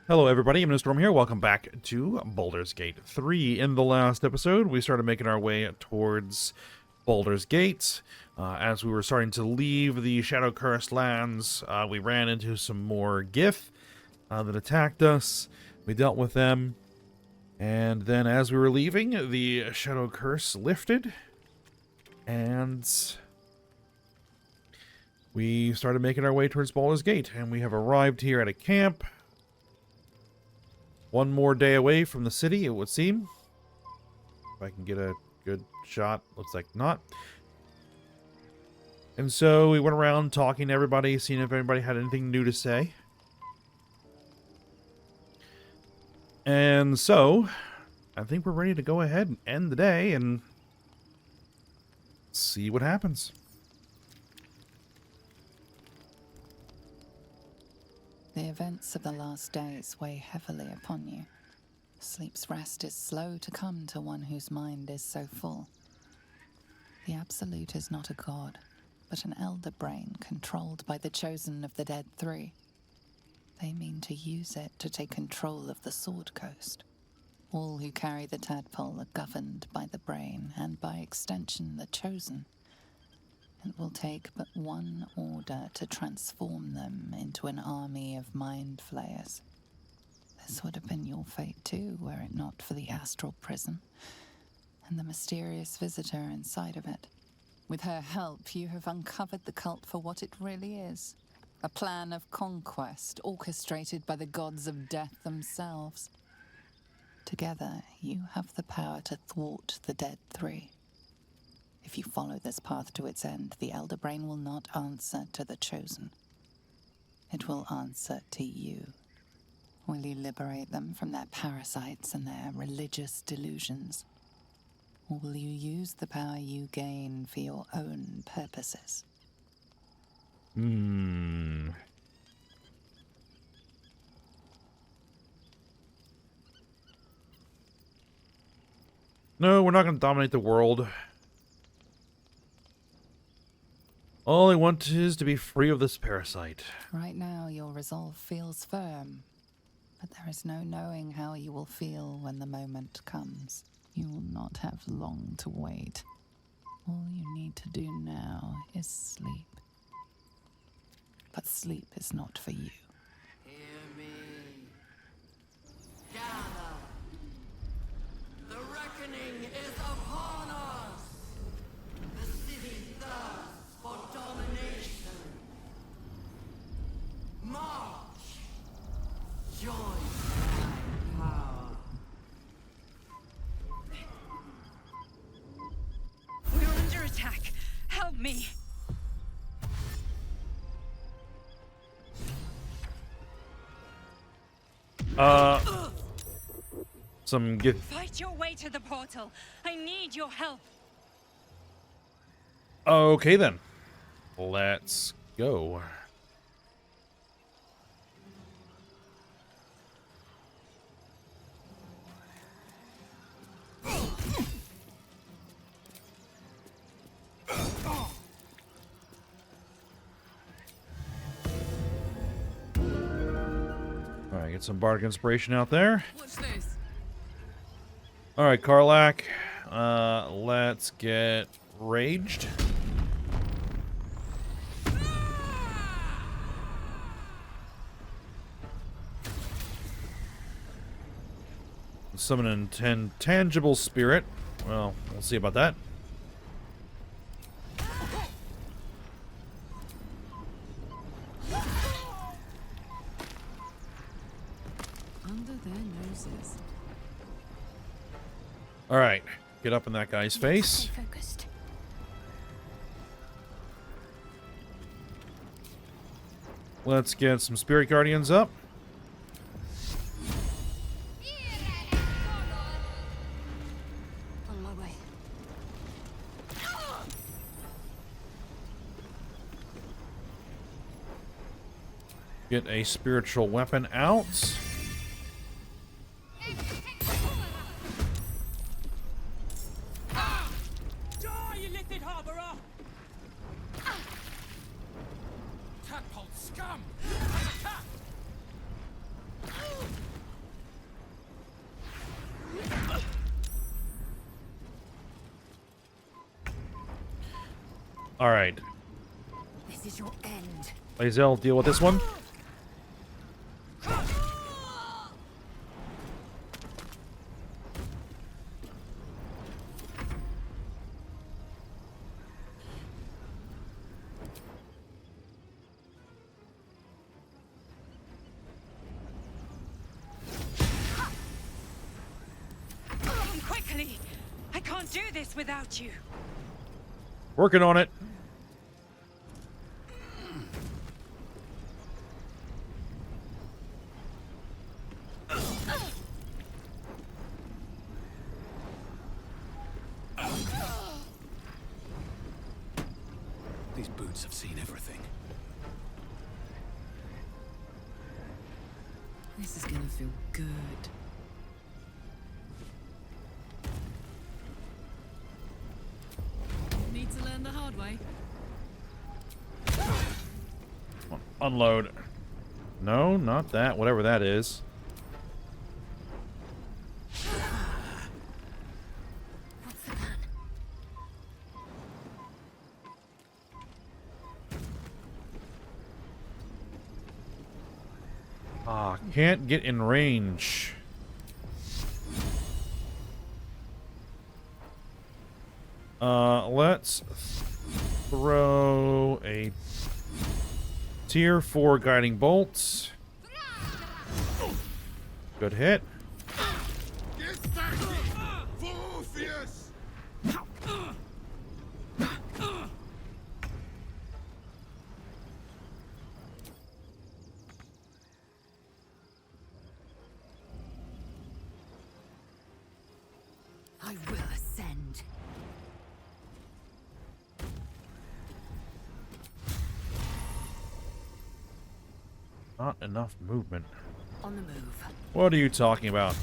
Hello everybody, I'm Storm here. Welcome back to Baldur's Gate 3. In the last episode, we started making our way towards Baldur's Gate. As we were starting to leave the Shadow-Cursed lands, we ran into some more Gith that attacked us. We dealt with them. And then as we were leaving, the Shadow Curse lifted. And we started making our way towards Baldur's Gate. And we have arrived here at a camp. One more day away from the city, it would seem. If I can get a good shot. Looks like not. And so we went around talking to everybody, seeing if anybody had anything new to say. And so, I think we're ready to go ahead and end the day and see what happens. The events of the last days weigh heavily upon you. Sleep's rest is slow to come to one whose mind is so full. The Absolute is not a god, but an elder brain controlled by the chosen of the Dead Three. They mean to use it to take control of the Sword Coast. All who carry the tadpole are governed by the brain, and by extension the chosen. It will take but one order to transform them into an army of Mind Flayers. This would have been your fate too, were it not for the astral prism and the mysterious visitor inside of it. With her help, you have uncovered the cult for what it really is. A plan of conquest orchestrated by the gods of death themselves. Together, you have the power to thwart the Dead Three. If you follow this path to its end, the Elder Brain will not answer to the Chosen. It will answer to you. Will you liberate them from their parasites and their religious delusions? Or will you use the power you gain for your own purposes? No, we're not going to dominate the world. All I want is to be free of this parasite. Right now, your resolve feels firm, but there is no knowing how you will feel when the moment comes. You will not have long to wait. All you need to do now is sleep. But sleep is not for you. Hear me. Gather. The reckoning is upon us. The city thirsts for domination. March. Join my power. We're under attack. Help me. Some Gith. Fight your way to the portal. I need your help. Okay then. Let's go. Alright, get some bardic inspiration out there. What's this? Alright, Karlak. Let's get raged. Summon an intangible spirit. Well, we'll see about that. Under their noses. Alright, get up in that guy's face. Stay focused. Let's get some spirit guardians up. On my way. Get a spiritual weapon out. Die, you lifted harborer! Tadpole scum! Attack! All right. This is your end. Lae'zel, deal with this one. Come quickly. I can't do this without you. Working on it. These boots have seen everything. This is gonna feel good. Need to learn the hard way. Unload. No, not that. Whatever that is. What's the plan? Ah, can't get in range. Let's throw a tier 4 guiding bolts. Good hit. I will ascend. Not enough movement. On the move. What are you talking about?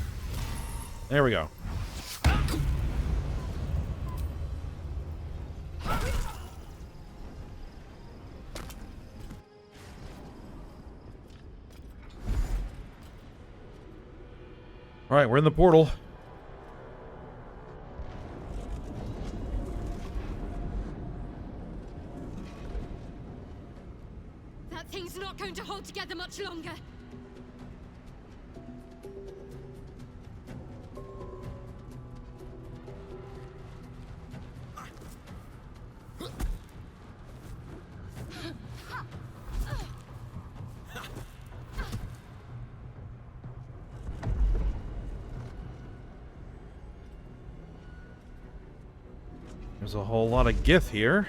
There we go. All right, we're in the portal. That thing's not going to hold together much longer. There's a whole lot of gith here.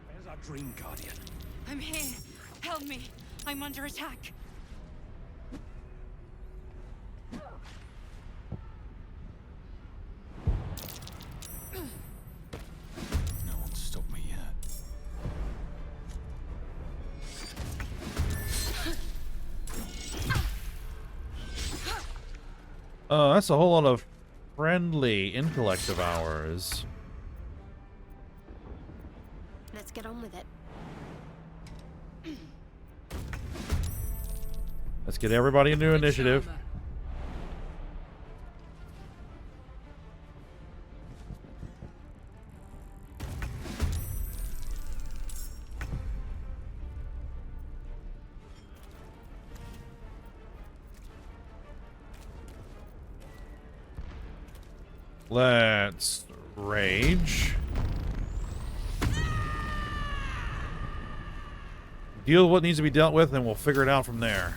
Where's our dream guardian? I'm here. Help me. I'm under attack. No one's stopped me yet. That's a whole lot of friendly intellect of ours. Let's get on with it. Let's get everybody into initiative. Let's rage. Deal with what needs to be dealt with, and we'll figure it out from there.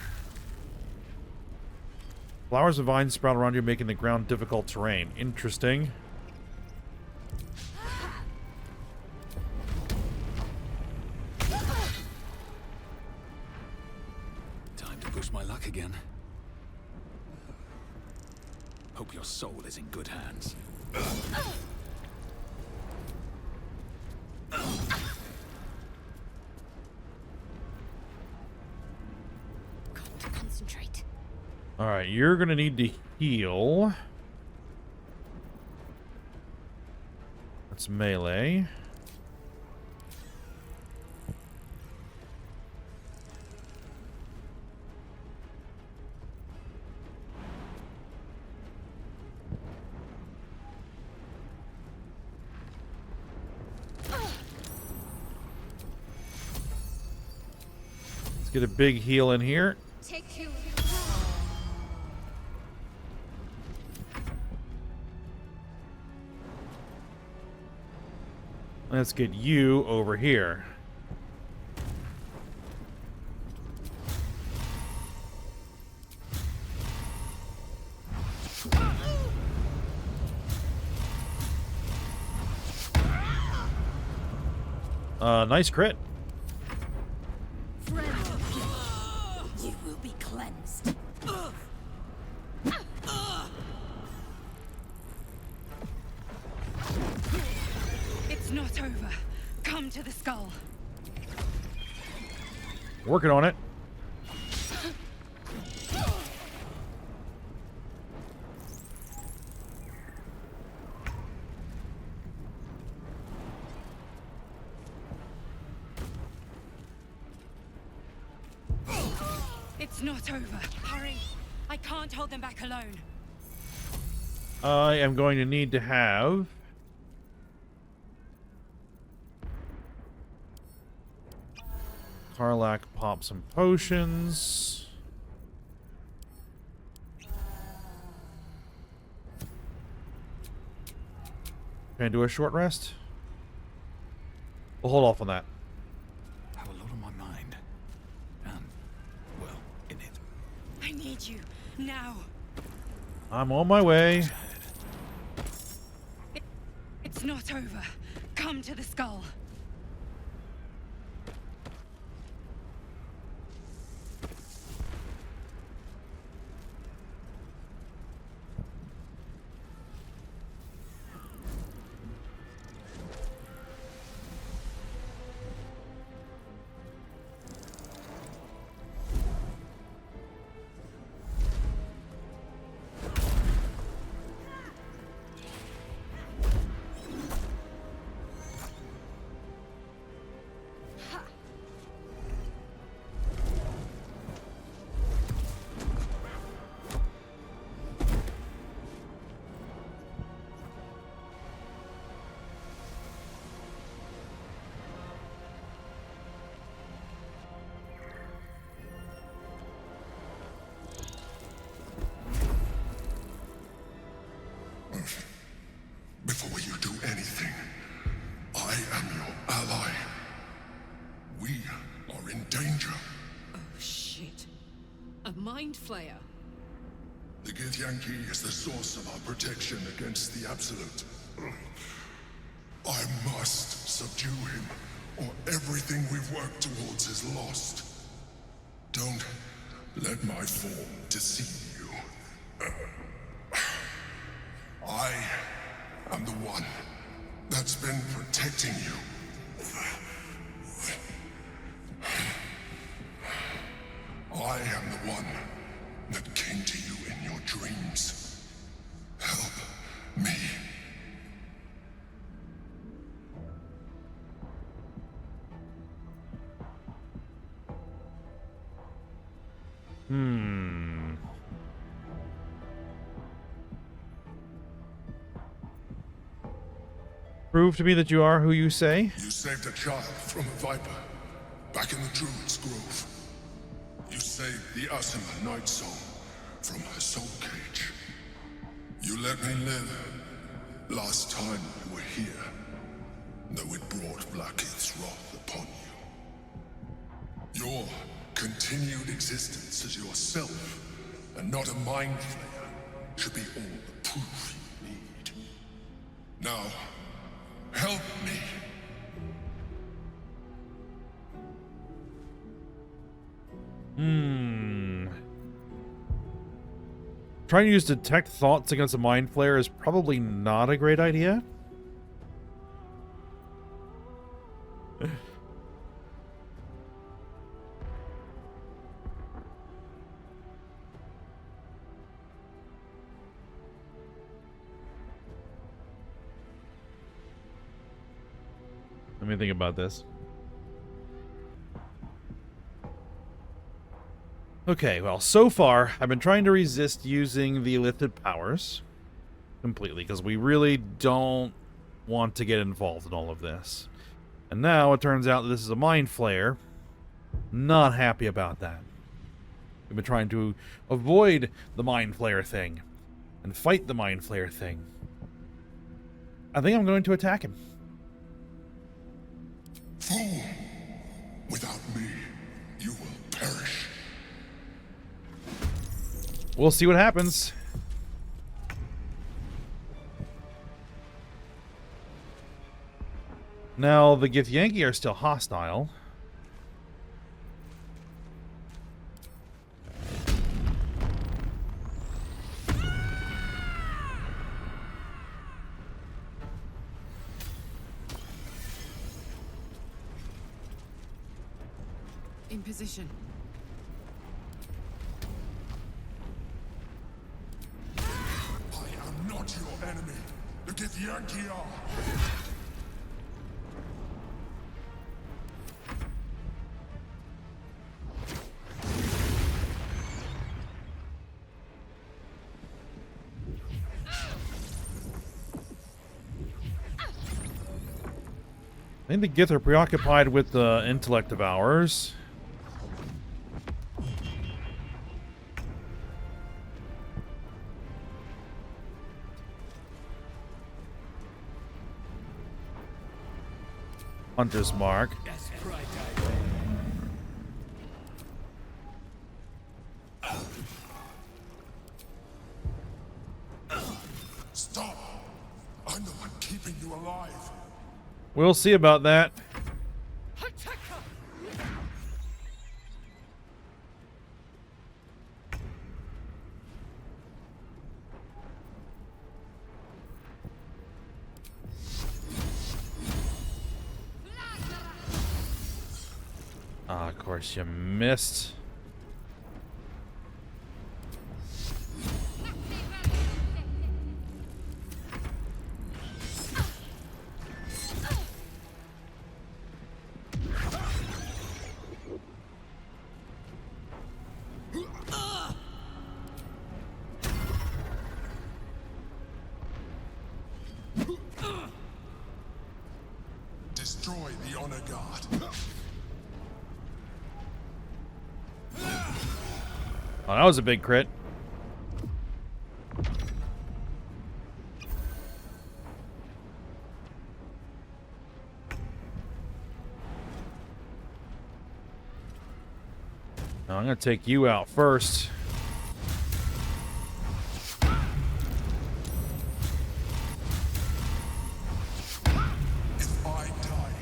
Flowers and vines sprout around you, making the ground difficult terrain. Interesting. Time to push my luck again. Hope your soul is in good hands. Alright, you're gonna need to heal. That's melee. Let's get a big heal in here. Take two. Let's get you over here. Nice crit. You will be cleansed. It's not over. Come to the skull. Working on it. It's not over. Hurry. I can't hold them back alone. I am going to need to have Karlak pop some potions. Can I do a short rest? We'll hold off on that. I have a lot on my mind. And, well, in it. I need you now. I'm on my way. It's not over. Come to the skull. Before you do anything, I am your ally. We are in danger. Oh, shit. A Mind Flayer. The Githyanki is the source of our protection against the Absolute. I must subdue him, or everything we've worked towards is lost. Don't let my form deceive you. I am the one that's been protecting you. I am the one that came to you in your dreams. Help me. Prove to me that you are who you say. You saved a child from a viper, back in the Druid's Grove. You saved the Asima Night Soul from her soul cage. You let me live last time you were here, though it brought Blackheath's wrath upon you. Your continued existence as yourself, and not a Mind Flayer, should be all the proof you need. Now, help me. Trying to use detect thoughts against a Mind Flayer is probably not a great idea. Let me think about this. Okay, well, so far, I've been trying to resist using the lifted powers completely, because we really don't want to get involved in all of this. And now it turns out that this is a Mind Flayer. Not happy about that. We've been trying to avoid the Mind Flayer thing and fight the Mind Flayer thing. I think I'm going to attack him. Fool! Without me, you will perish. We'll see what happens. Now, the Githyanki are still hostile. In position. I am not your enemy. The Githyanki are. I think the Gith are preoccupied with the intellect of ours. Hunter's Mark. Stop! I'm the one keeping you alive. We'll see about that. Ah, of course you missed. Destroy the honor guard. Oh, that was a big crit. Now I'm gonna take you out first. If I die,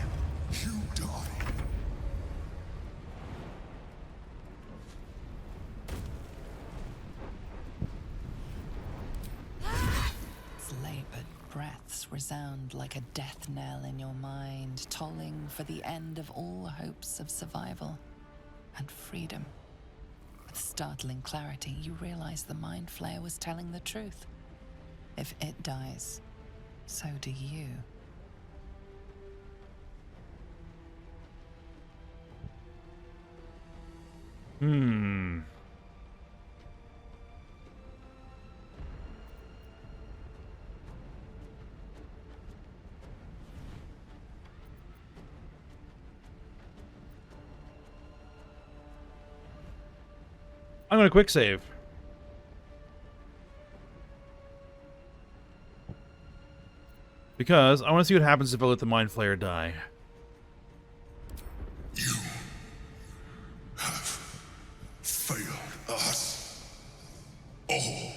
you die. Its labored breaths resound like a death knell in your mind, tolling for the end of all hopes of survival and freedom. With startling clarity, you realize the Mind Flayer was telling the truth. If it dies, so do you. I'm gonna quick save. Because I want to see what happens if I let the Mind Flayer die. You have failed us all.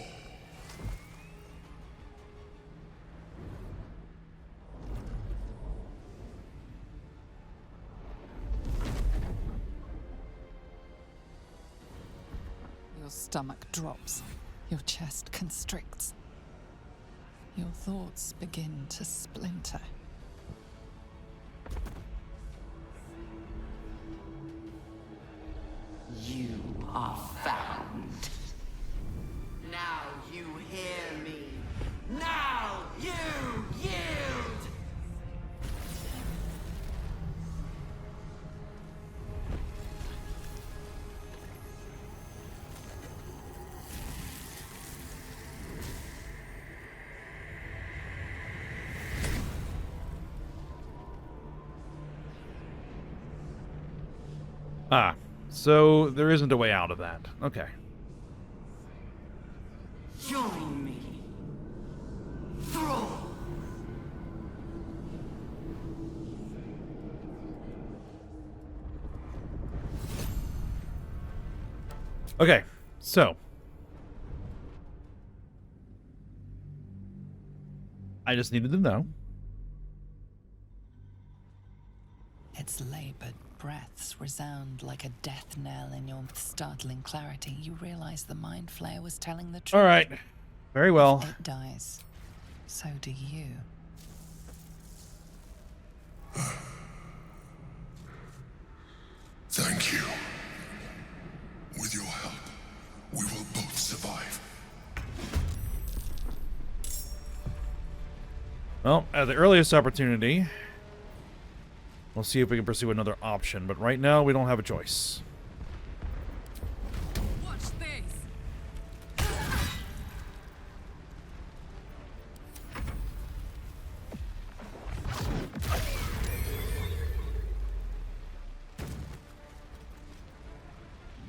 Your stomach drops. Your chest constricts. Your thoughts begin to splinter. You are found. Now you hear me. Now you yield! Ah, so there isn't a way out of that. Okay. Join me. Throw. Okay, so I just needed to know. Its labored breaths resound like a death knell in your startling clarity. You realize the Mind Flayer was telling the truth. All right. Very well. If it dies, so do you. Thank you. With your help, we will both survive. Well, at the earliest opportunity, we'll see if we can pursue another option. But right now, we don't have a choice. Watch this.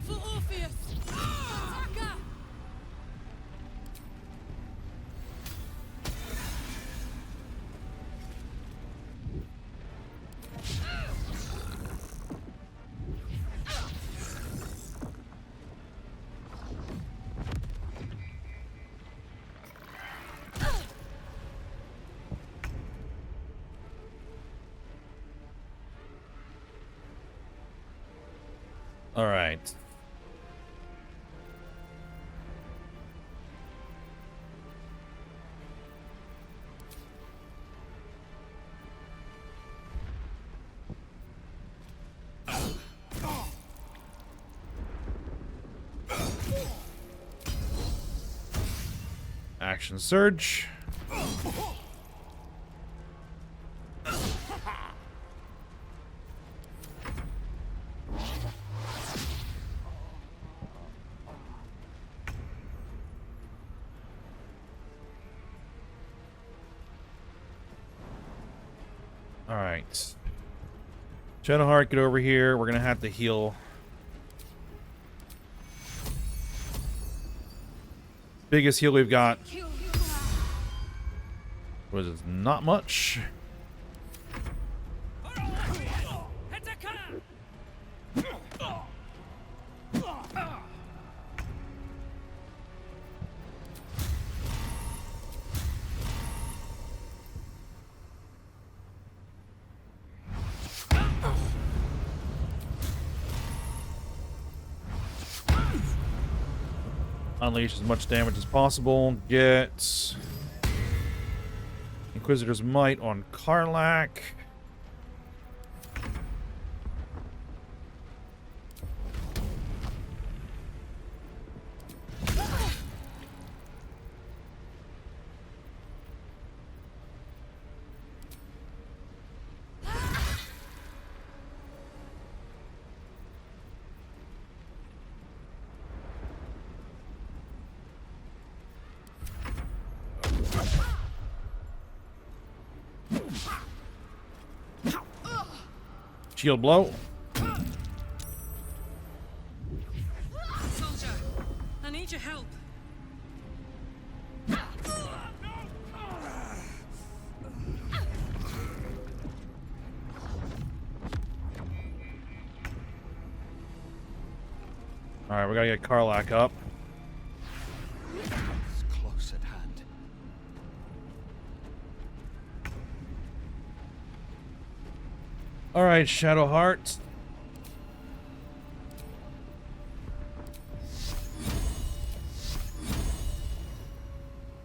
For Orpheus. Attacker. All right. Action surge. All right. Shadowheart, get over here. We're gonna have to heal. Biggest heal we've got was not much. Unleash as much damage as possible. Get Inquisitor's Might on Karlach. Shield blow. Soldier, I need your help. All right, we gotta get Karlach up. It's close at hand. All right, Shadowheart.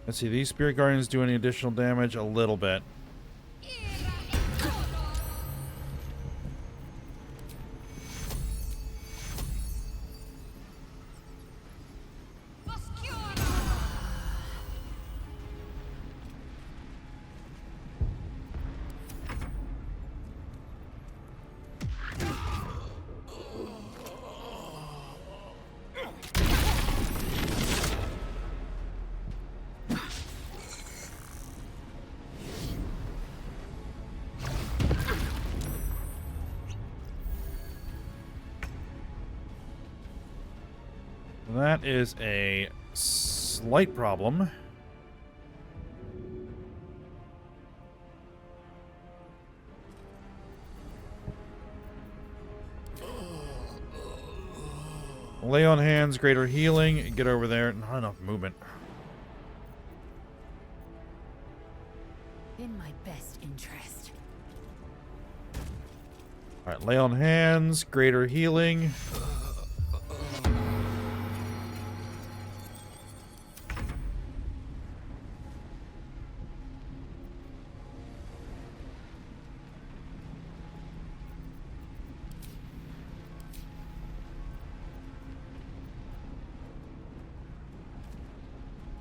Let's see, these Spirit Guardians do any additional damage? A little bit. That is a slight problem. Lay on hands, greater healing. Get over there. Not enough movement. In my best interest. Alright, lay on hands, greater healing.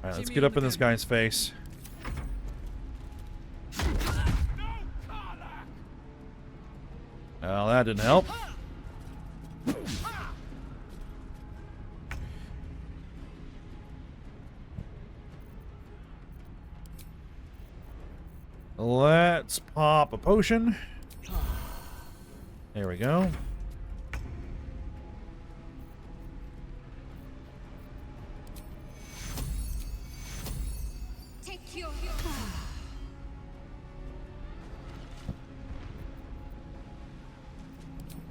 Alright, let's get up in this guy's face. Well, that didn't help. Let's pop a potion. There we go.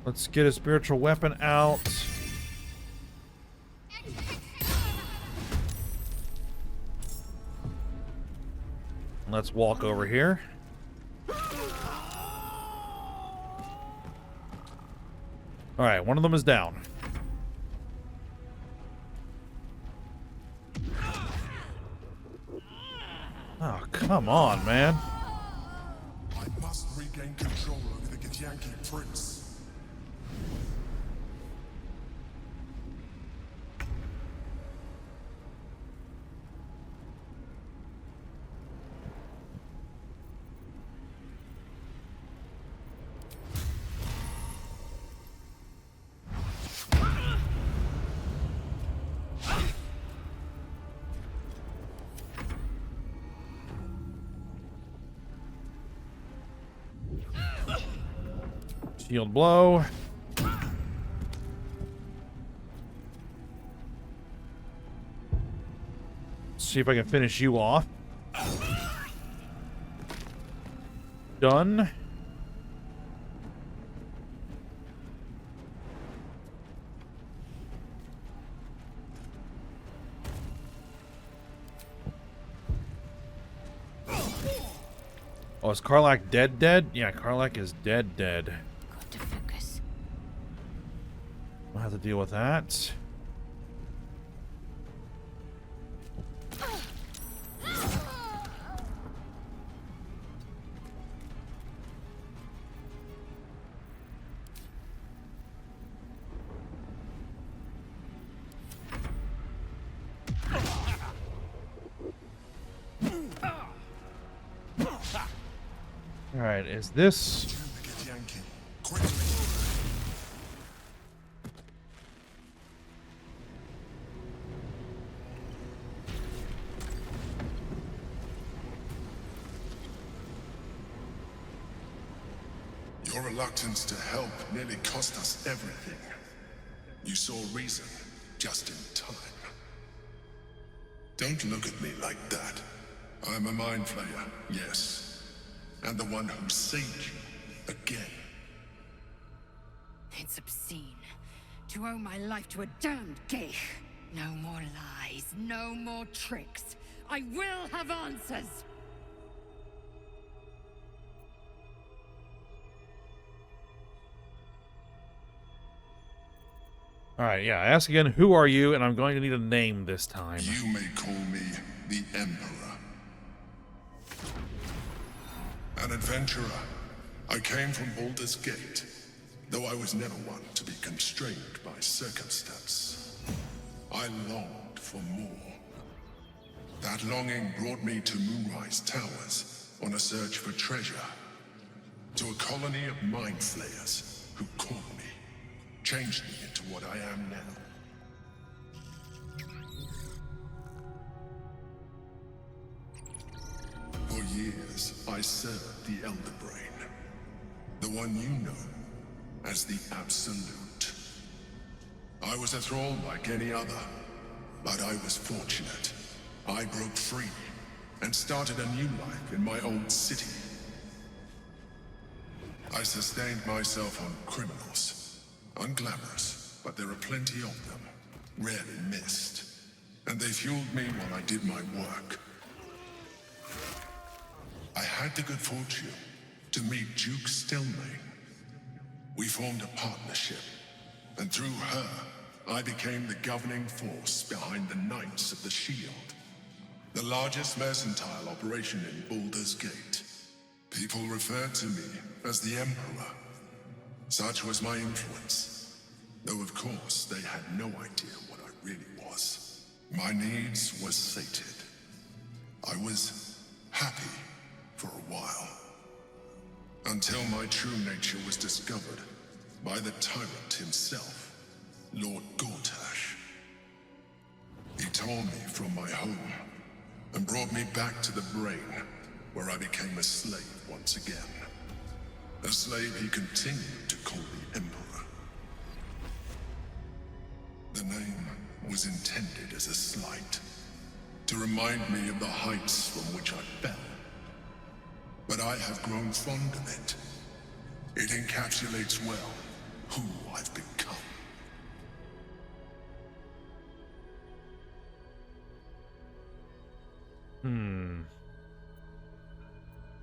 Let's get a spiritual weapon out. Let's walk over here. Alright, one of them is down. Oh, come on, man. I must regain control over the Githyanki prince. Shield blow. See if I can finish you off. Done. Oh, is Karlach dead? Yeah, Karlach is dead. Got to focus. We'll have to deal with that. Alright, is this... Your reluctance to help nearly cost us everything. You saw reason just in time. Don't look at me like that. I'm a Mind Flayer, yes. And the one who saved you again. It's obscene to owe my life to a damned geich. No more lies, no more tricks. I will have answers. Alright, yeah, ask again, who are you? And I'm going to need a name this time. You may call me the Emperor. An adventurer. I came from Baldur's Gate, though I was never one to be constrained by circumstance. I longed for more. That longing brought me to Moonrise Towers on a search for treasure. To a colony of Mind Flayers who caught me, changed me into what I am now. For years, I served the Elder Brain, the one you know as the Absolute. I was a thrall like any other, But I was fortunate. I broke free and started a new life in my old city. I sustained myself on criminals. Unglamorous, but there are plenty of them. Rarely missed. And they fueled me while I did my work. I had the good fortune to meet Duke Stelmane. We formed a partnership, and through her, I became the governing force behind the Knights of the Shield, the largest mercantile operation in Baldur's Gate. People referred to me as the Emperor. Such was my influence, though of course they had no idea what I really was. My needs were sated. I was happy for a while, until my true nature was discovered by the tyrant himself, Lord Gortash. He tore me from my home and brought me back to the brain, where I became a slave once again. A slave he continued to call the Emperor. The name was intended as a slight, to remind me of the heights from which I fell. But I have grown fond of it. It encapsulates well who I've become.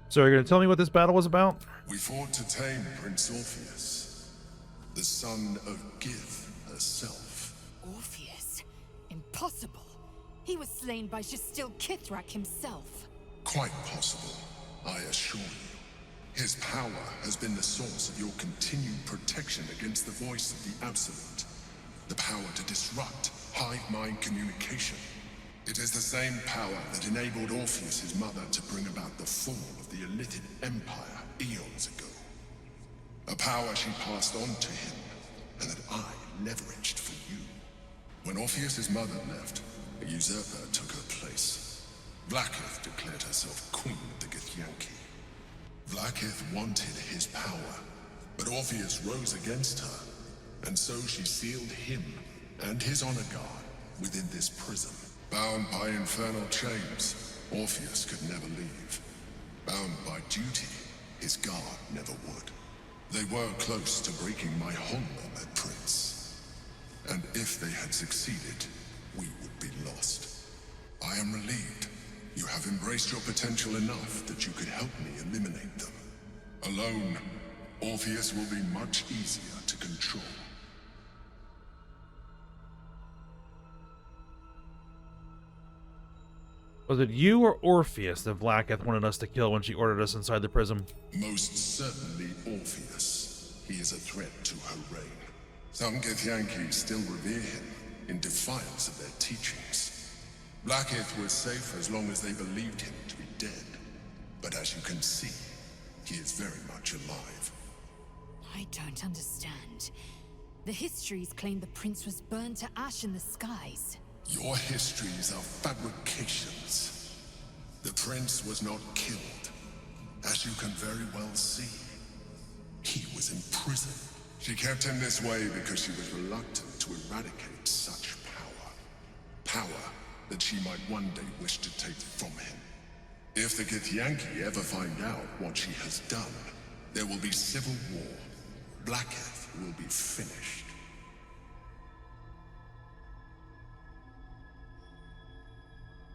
So you're going to tell me what this battle was about? We fought to tame Prince Orpheus, the son of Gith herself. Orpheus? Impossible. He was slain by Jastil Kithrak himself. Quite possible, I assure you. His power has been the source of your continued protection against the voice of the Absolute. The power to disrupt hive mind communication. It is the same power that enabled Orpheus' mother to bring about the fall of the Illithid Empire eons ago. A power she passed on to him, and that I leveraged for you. When Orpheus' mother left, a usurper took her place. Blackith declared herself queen of the Githyanki. Blackith wanted his power, but Orpheus rose against her, and so she sealed him and his honor guard within this prism. Bound by infernal chains, Orpheus could never leave. Bound by duty, his guard never would. They were close to breaking my hold on that prince. And if they had succeeded, we would be lost. I am relieved. You have embraced your potential enough that you could help me eliminate them. Alone, Orpheus will be much easier to control. Was it you or Orpheus that Blackith wanted us to kill when she ordered us inside the prism? Most certainly Orpheus. He is a threat to her reign. Some Githyanki still revere him in defiance of their teachings. Blackith was safe as long as they believed him to be dead. But as you can see, he is very much alive. I don't understand. The histories claim the prince was burned to ash in the skies. Your histories are fabrications. The prince was not killed, as you can very well see. He was in prison. She kept him this way because she was reluctant to eradicate such power. Power that she might one day wish to take from him. If the Githyanki ever find out what she has done, there will be civil war. Blackith will be finished.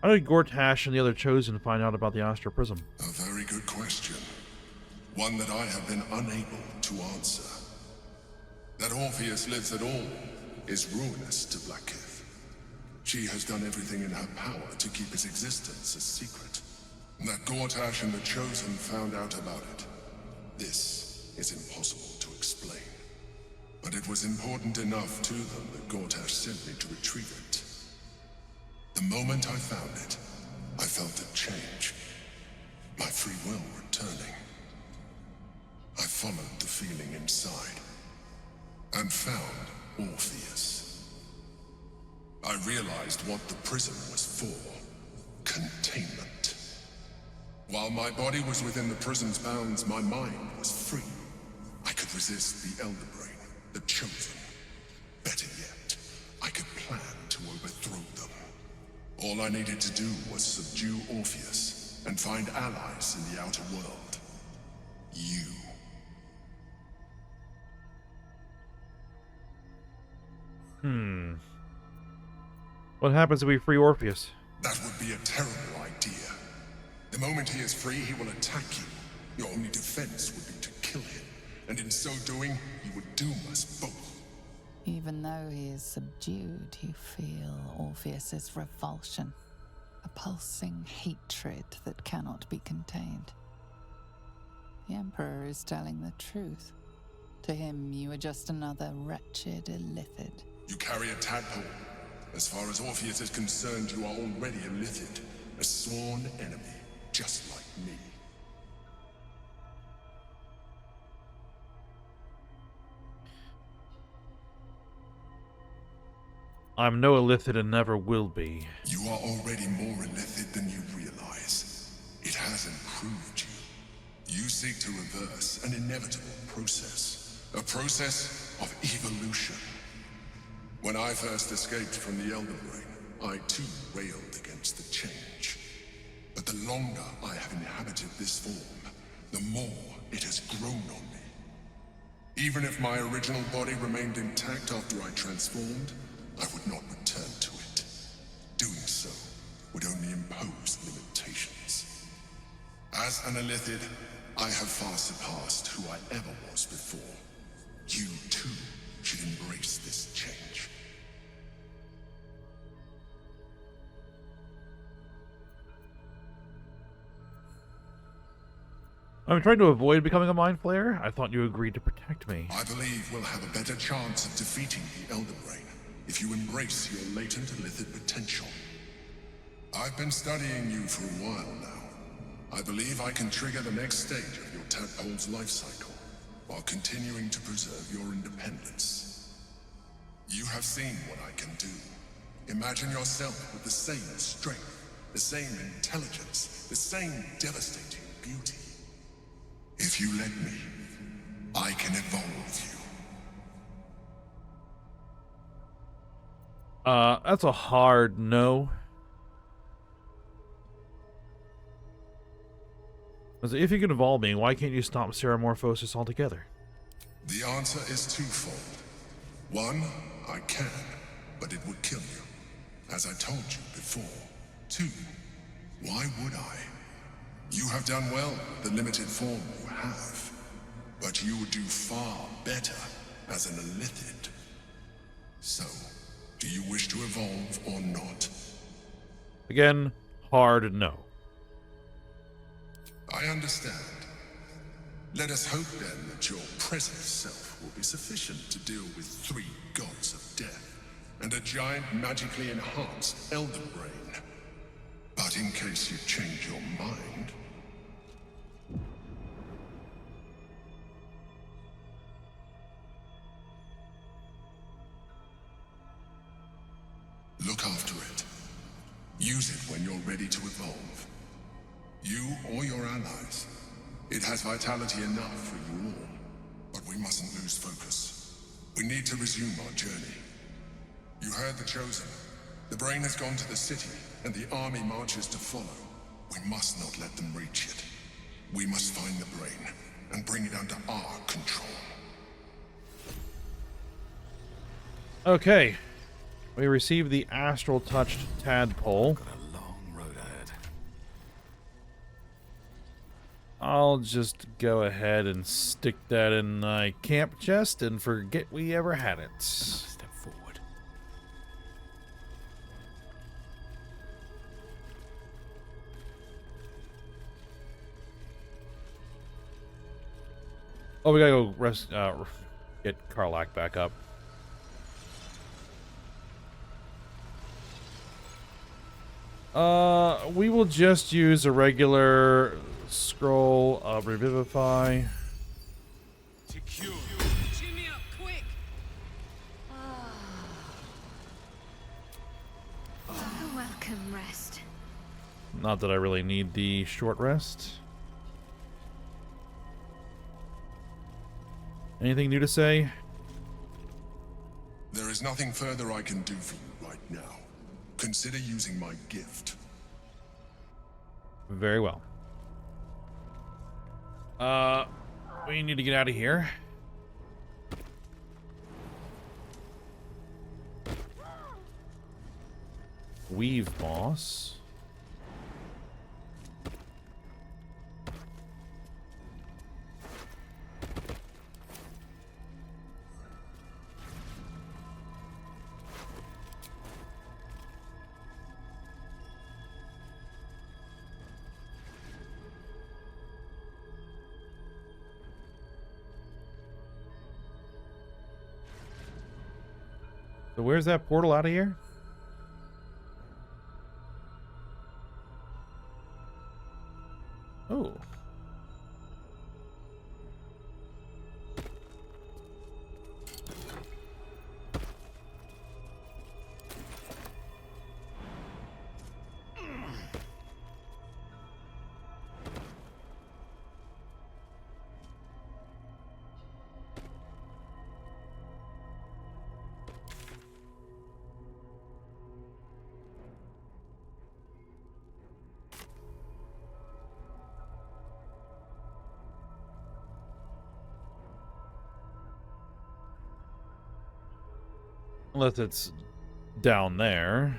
How did Gortash and the other Chosen find out about the Astral Prism? A very good question. One that I have been unable to answer. That Orpheus lives at all is ruinous to Blackith. She has done everything in her power to keep his existence a secret. That Gortash and the Chosen found out about it. This is impossible to explain. But it was important enough to them that Gortash sent me to retrieve it. The moment I found it, I felt a change. My free will returning. I followed the feeling inside, and found Orpheus. I realized what the prism was for. Containment. While my body was within the prison's bounds, my mind was free. I could resist the Elder Brain, the Chosen. Better yet, I could plan to overthrow them. All I needed to do was subdue Orpheus and find allies in the outer world. You. What happens if we free Orpheus? That would be a terrible idea. The moment he is free, he will attack you. Your only defense would be to kill him, and in so doing, he would doom us both. Even though he is subdued, you feel Orpheus's revulsion, a pulsing hatred that cannot be contained. The Emperor is telling the truth. To him, you are just another wretched illithid. You carry a tadpole. As far as Orpheus is concerned, you are already a Lithid, a sworn enemy, just like me. I'm no illithid and never will be. You are already more illithid than you realize. It has improved you. You seek to reverse an inevitable process. A process of evolution. When I first escaped from the Elder Brain, I too railed against the change. But the longer I have inhabited this form, the more it has grown on me. Even if my original body remained intact after I transformed, I would not return to it. Doing so would only impose limitations. As an illithid, I have far surpassed who I ever was before. You too should embrace this change. I'm trying to avoid becoming a Mind Flayer. I thought you agreed to protect me. I believe we'll have a better chance of defeating the Elder Brain if you embrace your latent illithid potential. I've been studying you for a while now. I believe I can trigger the next stage of your tadpole's life cycle, while continuing to preserve your independence. You have seen what I can do. Imagine yourself with the same strength, the same intelligence, the same devastating beauty. If you let me, I can evolve you. That's a hard no. If you can evolve me, why can't you stop Ceramorphosis altogether? The answer is twofold. One, I can, but it would kill you, as I told you before. Two, why would I? You have done well with the limited form you have, but you would do far better as an illithid. So, do you wish to evolve or not? Again, hard no. I understand. Let us hope then that your present self will be sufficient to deal with 3 gods of death and a giant magically enhanced Elder Brain. But in case you change your mind... look after it. Use it when you're ready to evolve. You or your allies. It has vitality enough for you all. But we mustn't lose focus. We need to resume our journey. You heard the Chosen. The Brain has gone to the city, and the army marches to follow. We must not let them reach it. We must find the Brain, and bring it under our control. Okay. We received the Astral Touched Tadpole. Got a long road ahead. I'll just go ahead and stick that in my camp chest and forget we ever had it. Step forward. Oh, we gotta go rest, get Karlak back up. We will just use a regular scroll of Revivify. Chew me up, quick! Welcome, rest. Not that I really need the short rest. Anything new to say? There is nothing further I can do for you right now. consider using my gift. Very well. We need to get out of here. Weave moss. So where's that portal out of here? Oh. Unless it's down there.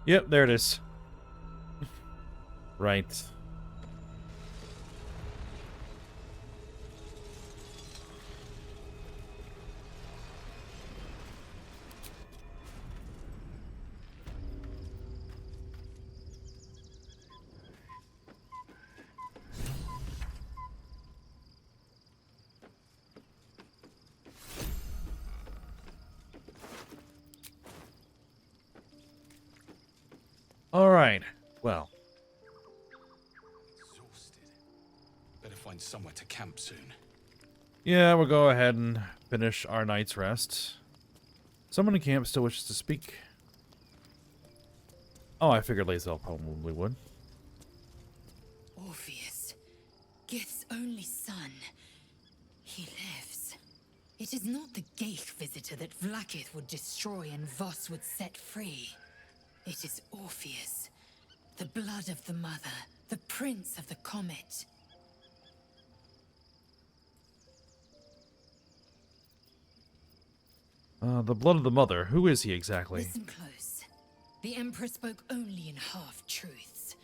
Yep, there it is. Right. All right. Well, Exhausted. Better find somewhere to camp soon. yeah, we'll go ahead and finish our night's rest. Someone in camp still wishes to speak. Oh, I figured Lae'zel probably would. Orpheus, Gith's only son. He lives. It is not the Geich visitor that Vlaakith would destroy and Voss would set free. It is Orpheus, the blood of the mother, the prince of the comet. The blood of the mother. Who is he exactly? Listen close. The Emperor spoke only in half-truths.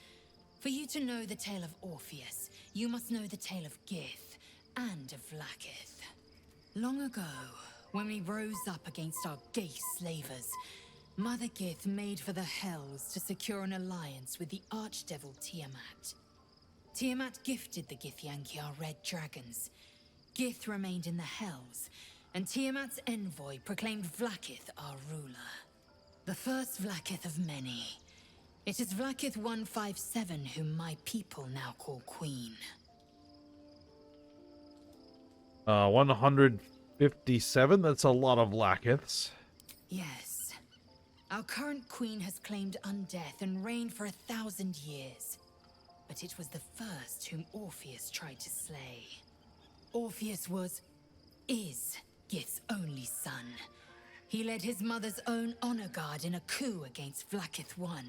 For you to know the tale of Orpheus, you must know the tale of Gith and of Vlaakith. Long ago, when we rose up against our Geich slavers, Mother Gith made for the Hells to secure an alliance with the archdevil Tiamat. Tiamat gifted the Githyanki our red dragons. Gith remained in the Hells, and Tiamat's envoy proclaimed Vlaakith our ruler. The first Vlaakith of many. It is Vlaakith 157 whom my people now call Queen. 157? That's a lot of Vlaakiths. Yes. Our current queen has claimed undeath and reigned for 1,000 years. But it was the first whom Orpheus tried to slay. Orpheus is Gith's only son. He led his mother's own honor guard in a coup against Vlaakith I.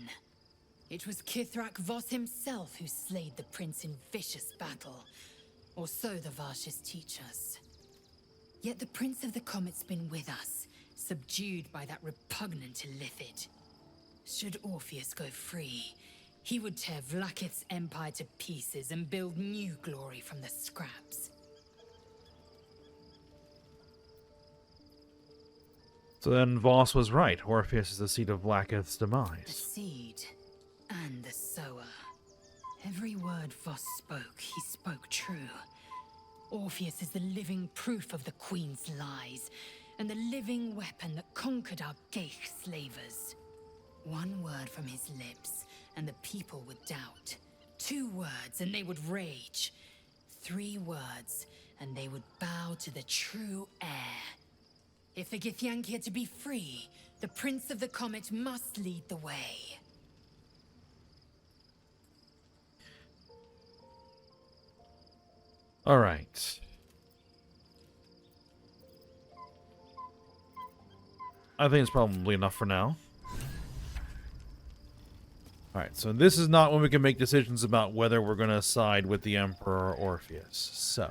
It was Kithrak Voss himself who slayed the prince in vicious battle, or so the Varshes teach us. Yet the Prince of the Comet's been with us, subdued by that repugnant Illithid. Should Orpheus go free, he would tear Vlaakith's empire to pieces and build new glory from the scraps. So then Voss was right. Orpheus is the seed of Vlaakith's The demise. seed and the sower. Every word Voss spoke, he spoke true. Orpheus is the living proof of the Queen's lies, and the living weapon that conquered our Geich slavers. One word from his lips, and the people would doubt. 2 words, and they would rage. 3 words, and they would bow to the true heir. If the Githyanki are to be free, the Prince of the Comet must lead the way. All right. I think it's probably enough for now. All right, so this is not when we can make decisions about whether we're going to side with the Emperor or Orpheus. So,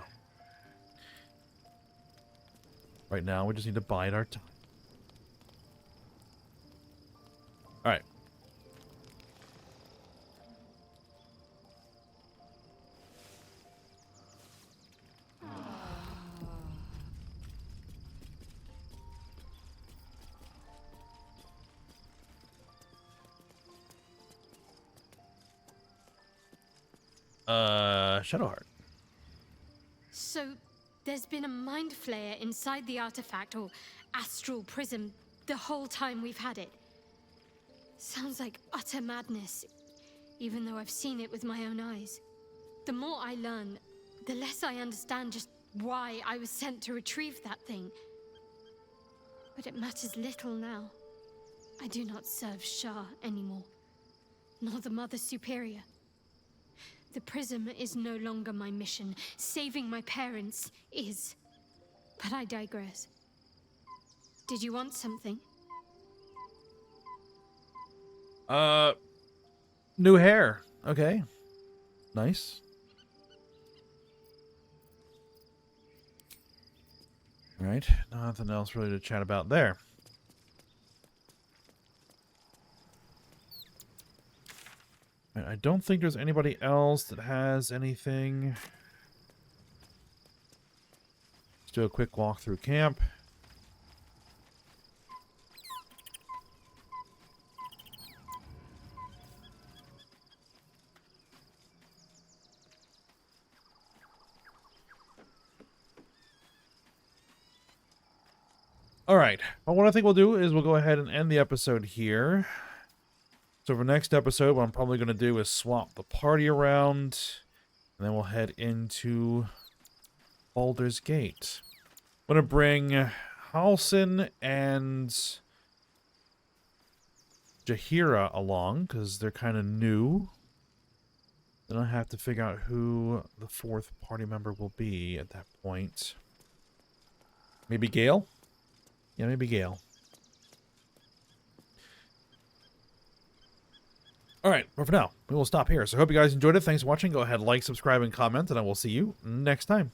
right now we just need to bide our time. All right. Shadowheart. So, there's been a Mind Flayer inside the artifact, or astral prism, the whole time we've had it. Sounds like utter madness, even though I've seen it with my own eyes. The more I learn, the less I understand just why I was sent to retrieve that thing. But it matters little now. I do not serve Shah anymore, nor the Mother Superior. The Prism is no longer my mission. Saving my parents is. But I digress. Did you want something? New hair. Okay. Nice. All right. Nothing else really to chat about there. I don't think there's anybody else that has anything. Let's do a quick walk through camp. All right. Well, what I think we'll do is we'll go ahead and end the episode here. So for next episode, what I'm probably going to do is swap the party around, and then we'll head into Baldur's Gate. I'm going to bring Halsin and Jaheira along, because they're kind of new. Then I have to figure out who the 4th party member will be at that point. Maybe Gale? Yeah, maybe Gale. Alright, but for now, we will stop here. So I hope you guys enjoyed it. Thanks for watching. Go ahead, like, subscribe, and comment, and I will see you next time.